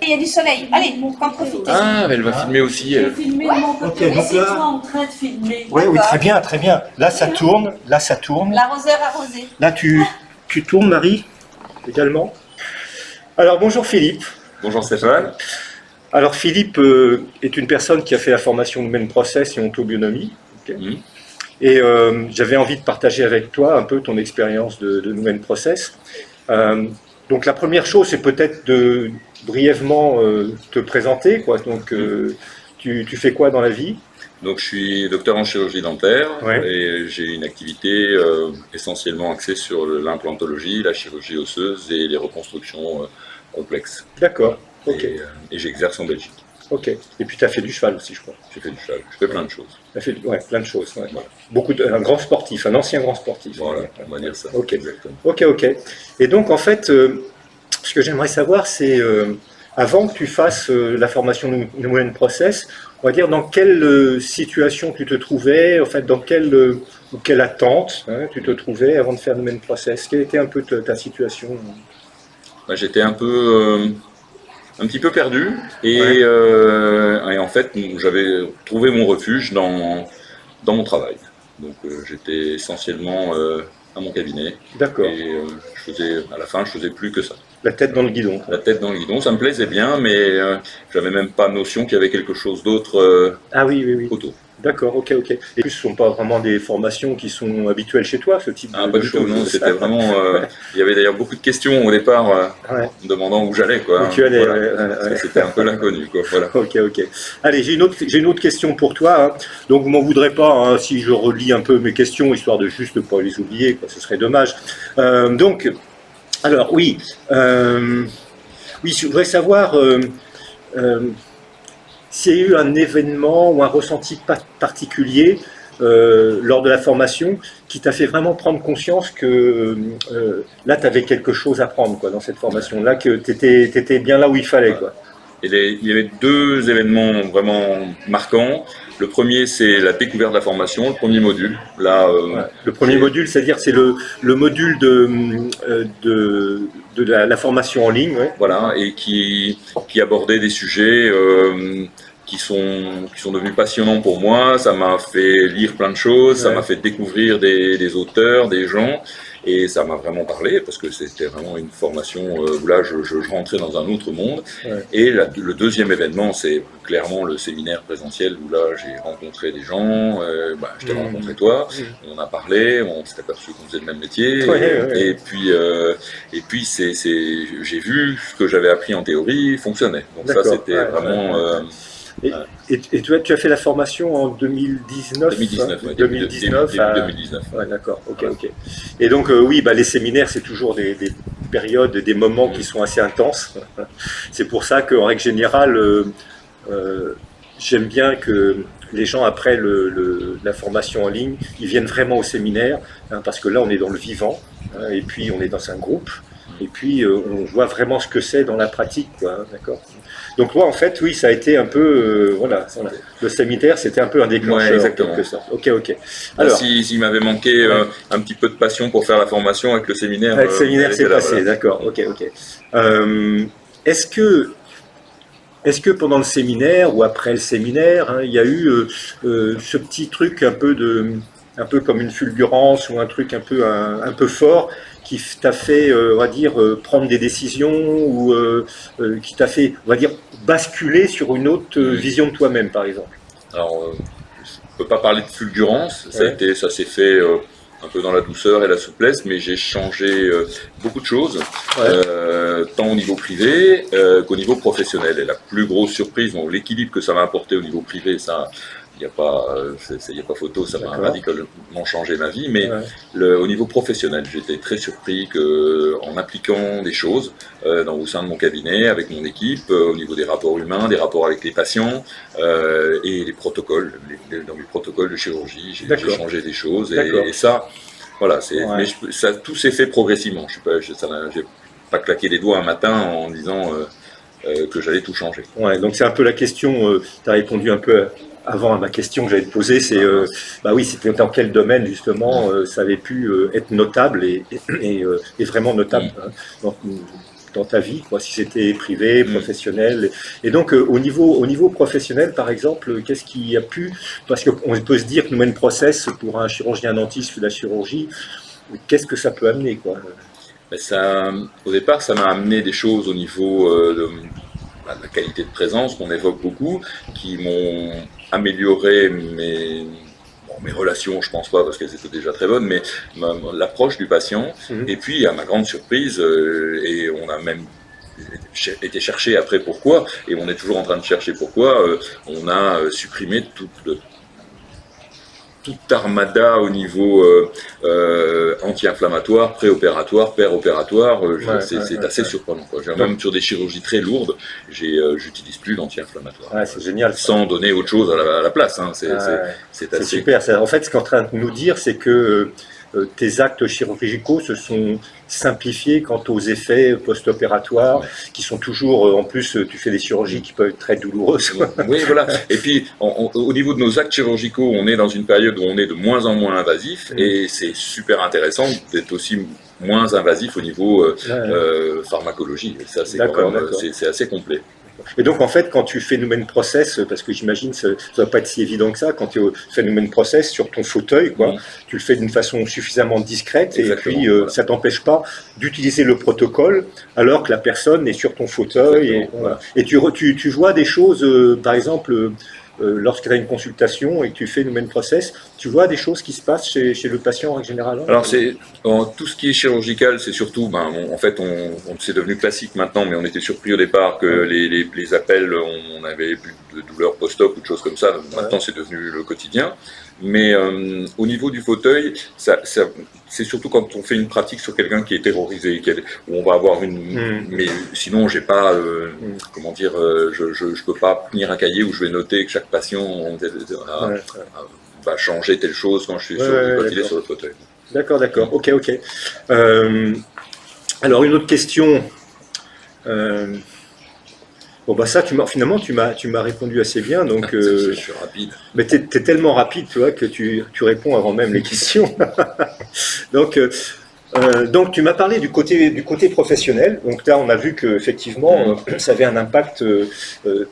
il y a du soleil. Allez, on va en profiter. Ah, elle va filmer aussi. J'ai filmé de mon côté, Ok, donc c'est là- toi en train de filmer. Oui, oui, très bien, très bien. Là, ça tourne, là, ça tourne. L'arroseur arrosé. Là, tu tournes, Marie, également. Alors, bonjour Philippe. Bonjour Stéphane. Alors, Philippe est une personne qui a fait la formation de Human Process et ontobionomie. Ok. Et j'avais envie de partager avec toi un peu ton expérience de Human Process. Donc, la première chose, c'est peut-être de brièvement te présenter, quoi. Donc, tu fais quoi dans la vie? Donc je suis docteur en chirurgie dentaire Ouais. et j'ai une activité essentiellement axée sur l'implantologie, la chirurgie osseuse et les reconstructions complexes. D'accord, ok. Et j'exerce en Belgique. Ok. Et puis tu as fait du cheval aussi, je crois. J'ai fait du cheval, je fais plein de choses. Tu as fait plein de choses. Ouais. Voilà. Un grand sportif, un ancien grand sportif. Voilà, on va dire ça. Ok. Exactement. Ok, ok. Et donc en fait, ce que j'aimerais savoir, c'est avant que tu fasses la formation Human Process, on va dire dans quelle situation tu te trouvais, en fait, dans quelle attente tu te trouvais avant de faire Human Process. Quelle était un peu ta situation? Bah, j'étais un petit peu perdu et en fait j'avais trouvé mon refuge dans mon travail. Donc j'étais essentiellement à mon cabinet. D'accord. Et à la fin je faisais plus que ça. La tête dans le guidon. La tête dans le guidon, ça me plaisait bien, mais j'avais même pas notion qu'il y avait quelque chose d'autre Ah oui, oui, oui. autour. D'accord, ok, ok. Et plus, ce ne sont pas vraiment des formations qui sont habituelles chez toi, ce type Ah, de pas du tout, choses. non, c'était vraiment... il y avait d'ailleurs beaucoup de questions au départ, Ouais. me demandant où j'allais, quoi. Où tu allais, Voilà. ouais. Parce que c'était un peu l'inconnu, quoi, voilà. Ok, ok. Allez, j'ai une autre question pour toi. Donc, vous m'en voudrez pas si je relis un peu mes questions, histoire de juste ne pas les oublier, quoi. Ce serait dommage. Donc, alors, oui, je voudrais savoir s'il y a eu un événement ou un ressenti particulier lors de la formation qui t'a fait vraiment prendre conscience que là, tu avais quelque chose à prendre, quoi, dans cette formation-là, que tu étais bien là où il fallait, quoi. Et il y avait deux événements vraiment marquants. Le premier, c'est la découverte de la formation, le premier module. Là, le premier module, c'est-à-dire c'est le module de la formation en ligne. Ouais. Voilà, et qui abordait des sujets qui sont devenus passionnants pour moi. Ça m'a fait lire plein de choses, ça m'a fait découvrir des auteurs, des gens, et ça m'a vraiment parlé parce que c'était vraiment une formation où là je rentrais dans un autre monde. Ouais. Et le deuxième événement, c'est clairement le séminaire présentiel où là j'ai rencontré des gens, je t'ai rencontré toi, on a parlé, on s'est aperçu qu'on faisait le même métier, et puis j'ai vu ce que j'avais appris en théorie fonctionnait. Donc ça c'était vraiment... Et tu as fait la formation en 2019 2019, hein, 2019. Ouais, d'accord, ok, ok. Et donc, oui, les séminaires, c'est toujours des périodes, des moments qui sont assez intenses. C'est pour ça qu'en règle générale, j'aime bien que les gens, après la formation en ligne, ils viennent vraiment au séminaire, parce que là, on est dans le vivant, et puis on est dans un groupe, et puis on voit vraiment ce que c'est dans la pratique, quoi, d'accord. Donc moi, en fait, oui, ça a été un peu, le séminaire, c'était un peu un déclencheur. Ouais, exactement. En quelque sorte. Ok, ok. Alors, s'il m'avait manqué un petit peu de passion pour faire la formation avec le séminaire... Avec le séminaire, c'est passé, voilà. D'accord, ok, ok. Est-ce que pendant le séminaire ou après le séminaire, il y a eu ce petit truc un peu comme une fulgurance ou un truc un peu fort qui t'a fait, on va dire, prendre des décisions ou qui t'a fait, on va dire, basculer sur une autre vision de toi-même, par exemple? Alors, je ne peux pas parler de fulgurance, ça s'est fait un peu dans la douceur et la souplesse, mais j'ai changé beaucoup de choses, tant au niveau privé qu'au niveau professionnel. Et la plus grosse surprise, l'équilibre que ça m'a apporté au niveau privé, ça... Il n'y a pas photo, ça m'a radicalement changé ma vie, mais au niveau professionnel, j'étais très surpris qu'en appliquant des choses au sein de mon cabinet, avec mon équipe, au niveau des rapports humains, des rapports avec les patients et les protocoles, dans les protocoles de chirurgie, j'ai changé des choses et ça, voilà, mais tout s'est fait progressivement. J'ai pas claqué des doigts un matin en disant que j'allais tout changer. Ouais, donc c'est un peu la question, tu as répondu un peu avant à ma question que j'allais te poser, c'est oui, c'était dans quel domaine justement ça avait pu être notable et vraiment notable. Hein. Donc, dans ta vie, quoi, si c'était privé, professionnel. Et donc, au niveau professionnel, par exemple, qu'est-ce qui a pu... Parce qu'on peut se dire que Numen Process, pour un chirurgien dentiste ou la chirurgie, qu'est-ce que ça peut amener, quoi? Mais ça, au départ, ça m'a amené des choses au niveau de la qualité de présence qu'on évoque beaucoup, qui m'ont amélioré mes relations, je pense pas parce qu'elles étaient déjà très bonnes, mais l'approche du patient. Et puis, à ma grande surprise, et on a même été chercher après pourquoi, et on est toujours en train de chercher pourquoi, on a supprimé toute armada au niveau anti-inflammatoire, préopératoire, péropératoire, c'est assez surprenant, quoi. Même sur des chirurgies très lourdes, j'utilise plus l'anti-inflammatoire. C'est génial. Sans donner autre chose à la place. Hein. C'est assez super. En fait, ce qu'on est en train de nous dire, c'est que tes actes chirurgicaux se sont simplifiés quant aux effets post-opératoires, qui sont toujours, en plus, tu fais des chirurgies qui peuvent être très douloureuses. Oui, voilà. Et puis, au niveau de nos actes chirurgicaux, on est dans une période où on est de moins en moins invasif, et c'est super intéressant d'être aussi moins invasif au niveau pharmacologie. Et ça, c'est assez complet. Et donc, en fait, quand tu fais Numen Process, parce que j'imagine que ça ne va pas être si évident que ça, quand tu fais Numen Process sur ton fauteuil, quoi, tu le fais d'une façon suffisamment discrète, exactement, et puis voilà, ça ne t'empêche pas d'utiliser le protocole alors que la personne est sur ton fauteuil. Et tu vois des choses, par exemple, lorsque tu as une consultation et que tu fais Numen Process, tu vois des choses qui se passent chez le patient en règle générale? Alors, tout ce qui est chirurgical, c'est surtout, en fait, c'est devenu classique maintenant, mais on était surpris au départ que les appels, on avait plus de douleurs post-op ou de choses comme ça. Maintenant, c'est devenu le quotidien. Mais au niveau du fauteuil, c'est surtout quand on fait une pratique sur quelqu'un qui est terrorisé, où on va avoir une... Mais sinon, j'ai pas... comment dire, je peux pas tenir un cahier où je vais noter que chaque patient va changer telle chose quand il est sur le fauteuil. D'accord. Ok. Alors, une autre question... Bon, bah ça, finalement, tu m'as répondu assez bien. Donc, je suis rapide. Mais tu es tellement rapide, tu vois, que tu réponds avant même les questions. Donc, tu m'as parlé du côté professionnel. Donc là, on a vu qu'effectivement, ça avait un impact,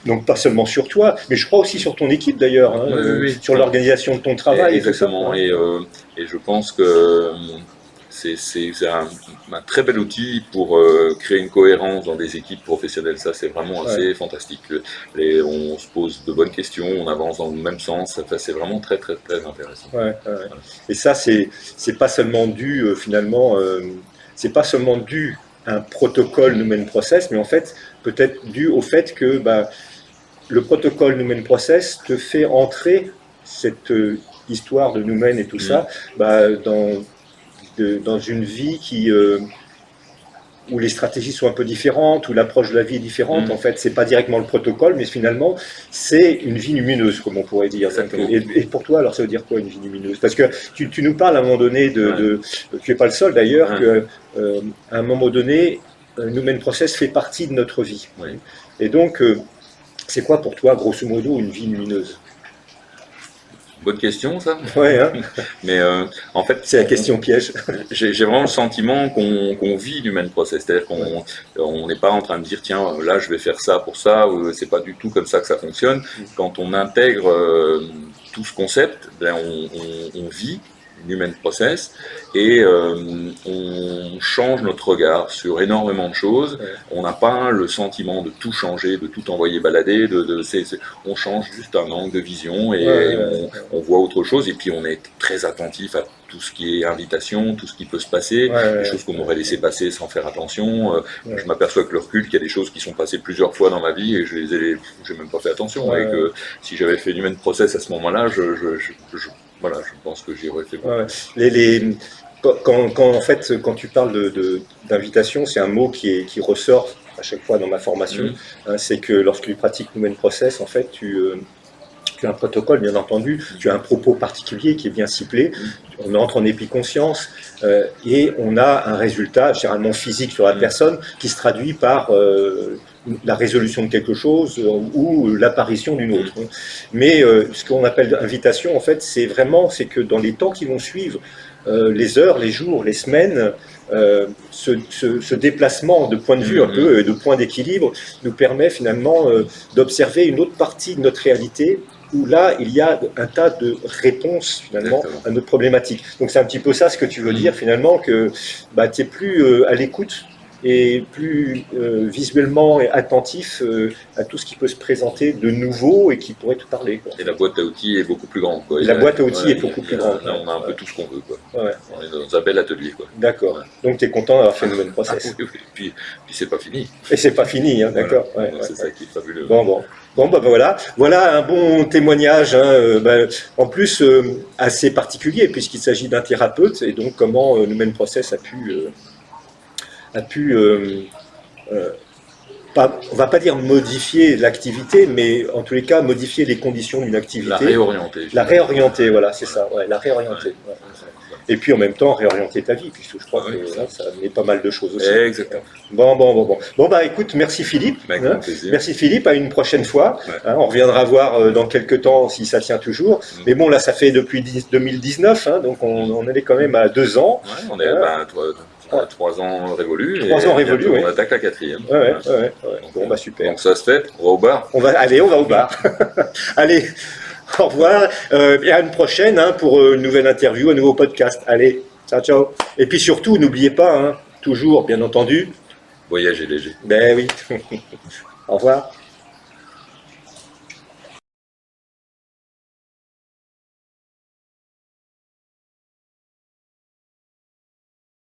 donc pas seulement sur toi, mais je crois aussi sur ton équipe d'ailleurs, hein, sur l'organisation de ton travail. Exactement. Et je pense que c'est un très bel outil pour créer une cohérence dans des équipes professionnelles. Ça, c'est vraiment assez fantastique. On se pose de bonnes questions, on avance dans le même sens. C'est vraiment très, très, très intéressant. Voilà. Et ça, c'est pas seulement dû, finalement, c'est pas seulement dû à un protocole Numen Process, mais en fait, peut-être dû au fait que le protocole Numen Process te fait entrer cette histoire de Numen et tout ça dans une vie où les stratégies sont un peu différentes, où l'approche de la vie est différente. En fait, c'est pas directement le protocole, mais finalement, c'est une vie lumineuse, comme on pourrait dire. Et pour toi, alors, ça veut dire quoi, une vie lumineuse? Parce que tu nous parles à un moment donné tu n'es pas le seul d'ailleurs, qu'à un moment donné, Numen Process fait partie de notre vie. Et donc, c'est quoi pour toi, grosso modo, une vie lumineuse? Bonne question, ça. Mais en fait, c'est la question piège. J'ai vraiment le sentiment qu'on vit l'human process, c'est-à-dire qu'on n'est pas en train de dire tiens là je vais faire ça pour ça, ou c'est pas du tout comme ça que ça fonctionne. Quand on intègre tout ce concept, on vit l'human process et on change notre regard sur énormément de choses. On n'a pas le sentiment de tout changer, de tout envoyer balader, on change juste un angle de vision et on voit autre chose, et puis on est très attentif à tout ce qui est invitation, tout ce qui peut se passer, des choses qu'on aurait laissé passer sans faire attention. Je m'aperçois avec le recul qu'il y a des choses qui sont passées plusieurs fois dans ma vie et j'ai même pas fait attention, et que si j'avais fait l'human process à ce moment-là, voilà, je pense que j'y aurais fait beaucoup. Quand tu parles d'invitation, c'est un mot qui ressort à chaque fois dans ma formation. C'est que lorsque tu pratiques Numen Process, en fait, tu as un protocole, bien entendu, tu as un propos particulier qui est bien ciblé, on entre en épiconscience et on a un résultat généralement physique sur la personne qui se traduit par la résolution de quelque chose ou l'apparition d'une autre. Mais ce qu'on appelle invitation, en fait, c'est que dans les temps qui vont suivre, les heures, les jours, les semaines, ce déplacement de point de vue un peu, de point d'équilibre, nous permet finalement d'observer une autre partie de notre réalité où là, il y a un tas de réponses finalement à notre problématique. Donc c'est un petit peu ça ce que tu veux dire finalement, que bah, tu n'es plus à l'écoute et plus visuellement et attentif à tout ce qui peut se présenter de nouveau et qui pourrait te parler. Quoi. Et la boîte à outils est beaucoup plus grande. Quoi. Et la boîte à outils est beaucoup plus grande. Là, on a un peu tout ce qu'on veut. Quoi. Ouais. On est dans un bel atelier. Quoi. D'accord. Donc tu es content d'avoir fait le même process. Oui. Puis c'est pas fini. Et c'est pas fini, hein, d'accord. Voilà. C'est ça qui est fabuleux. Bon, bah voilà un bon témoignage, hein, en plus assez particulier puisqu'il s'agit d'un thérapeute et donc comment le même process a pu on va pas dire modifier l'activité, mais en tous les cas modifier les conditions d'une activité. La réorienter. La réorienter, voilà, c'est ça, ouais, la réorienter. Ouais. Et puis en même temps réorienter ta vie, puisque je crois que ça met pas mal de choses aussi. Exactement. Bon, bah écoute, merci Philippe. Avec plaisir. Merci Philippe, à une prochaine fois. Ouais. Hein, on reviendra voir dans quelques temps si ça tient toujours. Mais bon, là, ça fait depuis 2019, hein, donc on est quand même à 2 ans. Ouais, on est 3 ans révolus. 3 ans révolus, oui. On attaque la 4e. Ouais. Bon, bah super. Donc ça se fait, on va au bar. On va au bar. Allez, au revoir. Et à une prochaine hein, pour une nouvelle interview, un nouveau podcast. Allez, ciao. Et puis surtout, n'oubliez pas, hein, toujours, bien entendu. Voyager léger. Ben oui. Au revoir.